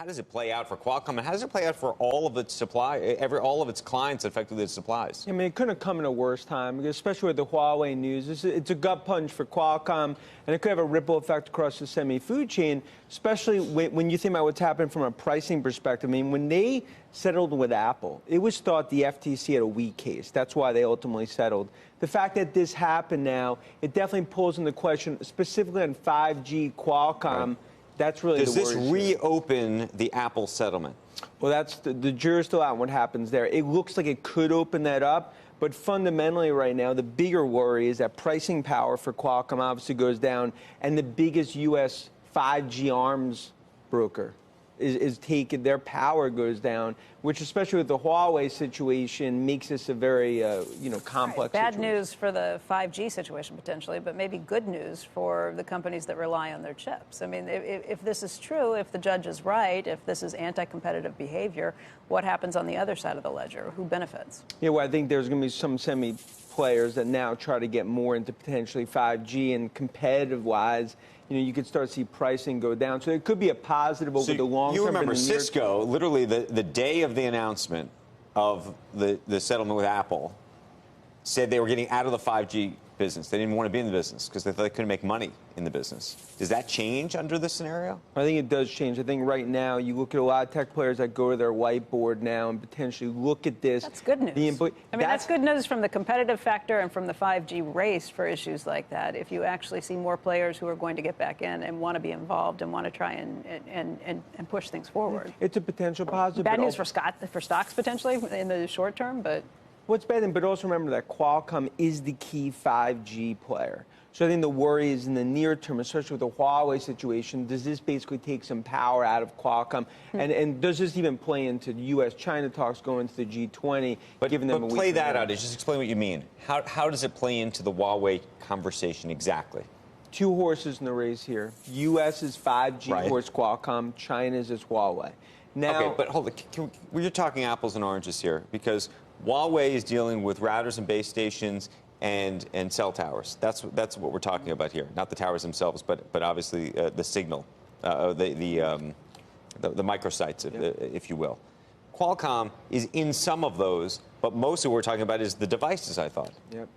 how does it play out for Qualcomm, and how does it play out for all of its all of its clients effectively it supplies? I mean, it couldn't have come in a worse time, especially with the Huawei news. It's a gut punch for Qualcomm, and it could have a ripple effect across the semi-food chain, especially when you think about what's happened from a pricing perspective. I mean, when they settled with Apple, it was thought the FTC had a weak case. That's why they ultimately settled. The fact that this happened now, it definitely pulls into question, specifically on 5G Qualcomm. Right. That's really Does this reopen the Apple settlement? Well, that's the jury's still out on what happens there. It looks like it could open that up, but fundamentally right now, the bigger worry is that pricing power for Qualcomm obviously goes down, and the biggest U.S. 5G arms broker is taken, their power goes down, which, especially with the Huawei situation, makes this a very, complex Bad situation. news for the 5G situation, potentially, but maybe good news for the companies that rely on their chips. I mean, if this is true, if the judge is right, if this is anti-competitive behavior, what happens on the other side of the ledger? Who benefits? Yeah, well, I think there's going to be some players that now try to get more into potentially 5G, and competitive-wise, you could start to see pricing go down. So it could be a positive over the long term. You remember Cisco, literally the day of the announcement of the settlement with Apple, said they were getting out of the 5G business. They didn't want to be in the business because they thought they couldn't make money in the business. Does that change under this scenario? I think it does change. I think right now you look at a lot of tech players that go to their whiteboard now and potentially look at this. That's good news. That's good news from the competitive factor and from the 5G race for issues like that. If you actually see more players who are going to get back in and want to be involved and want to try and push things forward. It's a potential positive. Bad news for stocks potentially in the short term, but... What's bad, but also remember that Qualcomm is the key 5G player. So I think the worry is in the near term, especially with the Huawei situation, does this basically take some power out of Qualcomm? And does this even play into U.S.-China talks going to the G20? But play that out. Just explain what you mean. How does it play into the Huawei conversation exactly? Two horses in the race here. U.S. is 5G horse Qualcomm. China's is Huawei. Now, okay, but hold on. We're talking apples and oranges here, because Huawei is dealing with routers and base stations and cell towers. That's what we're talking about here. Not the towers themselves, but obviously the signal, the microsites, if you will. Qualcomm is in some of those, but most of what we're talking about is the devices, I thought. Yep.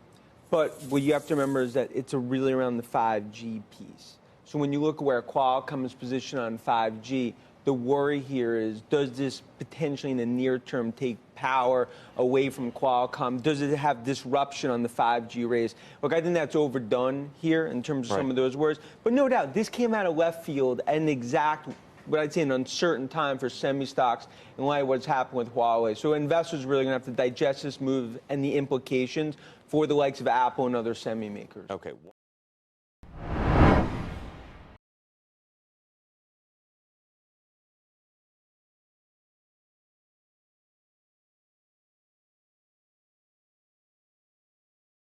But what you have to remember is that it's really around the 5G piece. So when you look at where Qualcomm is positioned on 5G, the worry here is, does this potentially in the near term take power away from Qualcomm? Does it have disruption on the 5G race? Look, I think that's overdone here in terms of some of those words. But no doubt, this came out of left field at an exact, what I'd say, an uncertain time for semi-stocks in light of what's happened with Huawei. So investors are really going to have to digest this move and the implications for the likes of Apple and other semi-makers. Okay.